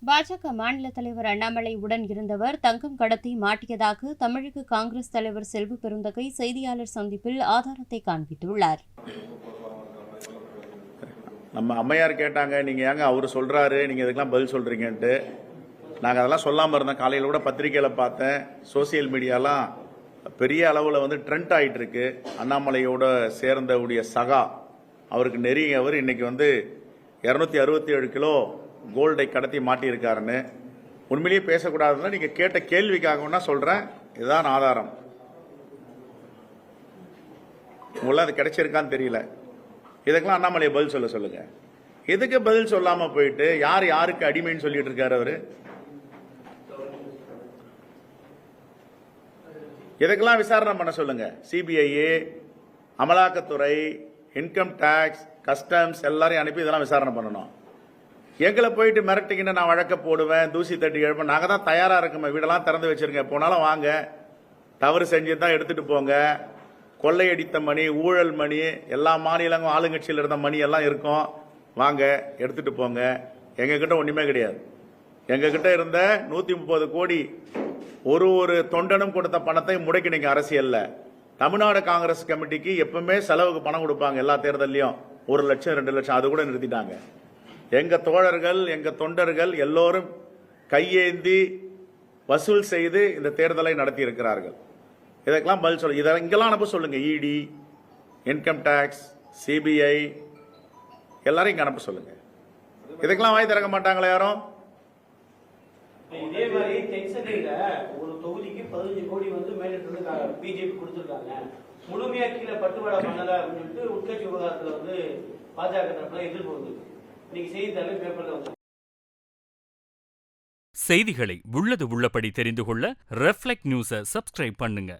பாஜக மாநில தலைவர் அண்ணாமலை உடன் இருந்தவர் தங்கம் கடத்தி மாட்டியதாக தமிழக காங்கிரஸ் தலைவர் செல்வ பெருந்தகை செய்தியாளர் சந்திப்பில் ஆதாரத்தை காண்பித்துள்ளார். நம்ம அம்மையார் கேட்டாங்க, நீங்க ஏங்க அவரு சொல்றாரு, நீங்க இதுக்கெல்லாம் பதில் சொல்றீங்கன்ட்டு. நாங்கள் அதெல்லாம் சொல்லாமல் இருந்தோம். காலையில் கூட பத்திரிகையில் பார்த்தேன், சோசியல் மீடியாலாம் பெரிய அளவில் ட்ரெண்ட் ஆகிட்டு இருக்கு. அண்ணாமலையோட சேர்ந்தவுடைய சகா அவருக்கு நெருங்கியவர் இன்னைக்கு 267 கிலோ கோல்டை கடத்தி மாட்டியிருக்காருன்னு. உண்மையிலேயே பேசக்கூடாதுன்னா நீங்கள் கேட்ட கேள்விக்காக சொல்கிறேன், இதுதான் ஆதாரம். உங்களால் அது கிடைச்சிருக்கான்னு தெரியல. இதுக்கெல்லாம் அண்ணாமலையை பதில் சொல்ல சொல்லுங்க. எதுக்கு பதில் சொல்லாம போயிட்டு யார் யாருக்கு அடிமைன்னு சொல்லிட்டு இருக்காரு அவரு? இதுக்கெல்லாம் விசாரணை பண்ண சொல்லுங்க. சிபிஐ, அமலாக்கத்துறை, இன்கம் டாக்ஸ், கஸ்டம்ஸ் எல்லாரையும் அனுப்பி இதெல்லாம் விசாரணை பண்ணணும். எங்களை போயிட்டு மிரட்டிக்கின்னு நான் வழக்க போடுவேன், தூசி தட்டி எழுப்ப நாங்கள் தான் தயாரா இருக்கோம். வீடெல்லாம் திறந்து வச்சிருங்க, போனாலும் வாங்க. தவறு செஞ்சு தான் எடுத்துட்டு போங்க. கொள்ளையடித்த மணி, ஊழல் மணி, எல்லா மாநிலங்களும் ஆளுங்கட்சியில் இருந்த மணி எல்லாம் இருக்கும், வாங்க எடுத்துட்டு போங்க. எங்ககிட்ட ஒண்ணுமே கிடையாது. எங்ககிட்ட இருந்த 130 கோடி ஒரு தொண்டனும் கொடுத்த பணத்தை முடக்கினீங்க அரசியல்ல. தமிழ்நாடு காங்கிரஸ் கமிட்டிக்கு எப்பவுமே செலவுக்கு பணம் கொடுப்பாங்க, எல்லா தேர்தலையும் 1 லட்சம் 2 லட்சம், அது கூட நிறுத்திட்டாங்க. எங்க தோழர்கள், எங்க தொண்டர்கள் எல்லோரும் கையேந்தி வசூல் செய்து இந்த தேர்தலை நடத்தி இருக்கிறார்கள். இதற்கெல்லாம் பதில் சொல்லுங்க. இதை இங்கெல்லாம் அனுப்ப சொல்லுங்க. இடி, இன்கம் டாக்ஸ், சிபிஐ எல்லாரும் இங்க அனுப்ப சொல்லுங்க. இதுக்கெல்லாம் வாய் திறக்க மாட்டாங்களா யாரும்? இதே மாதிரி தென்சென்னையில ஒரு தொகுதிக்கு 15 கோடி மேலிட்டு பிஜேபி கொடுத்திருக்காங்க. முழுமையா கீழே பட்டுவாடா பண்ணல அப்படின்னு உட்கட்சி விவகாரத்துல பாஜக தரப்புல எதிர்ப்பு வந்து இன்னைக்கு செய்தித்தாளே பேப்பர்ல வந்து. செய்திகளை உள்ளது உள்ளபடி தெரிந்து கொள்ள ரெஃப்ளெக்ட் நியூஸை சப்ஸ்கிரைப் பண்ணுங்க.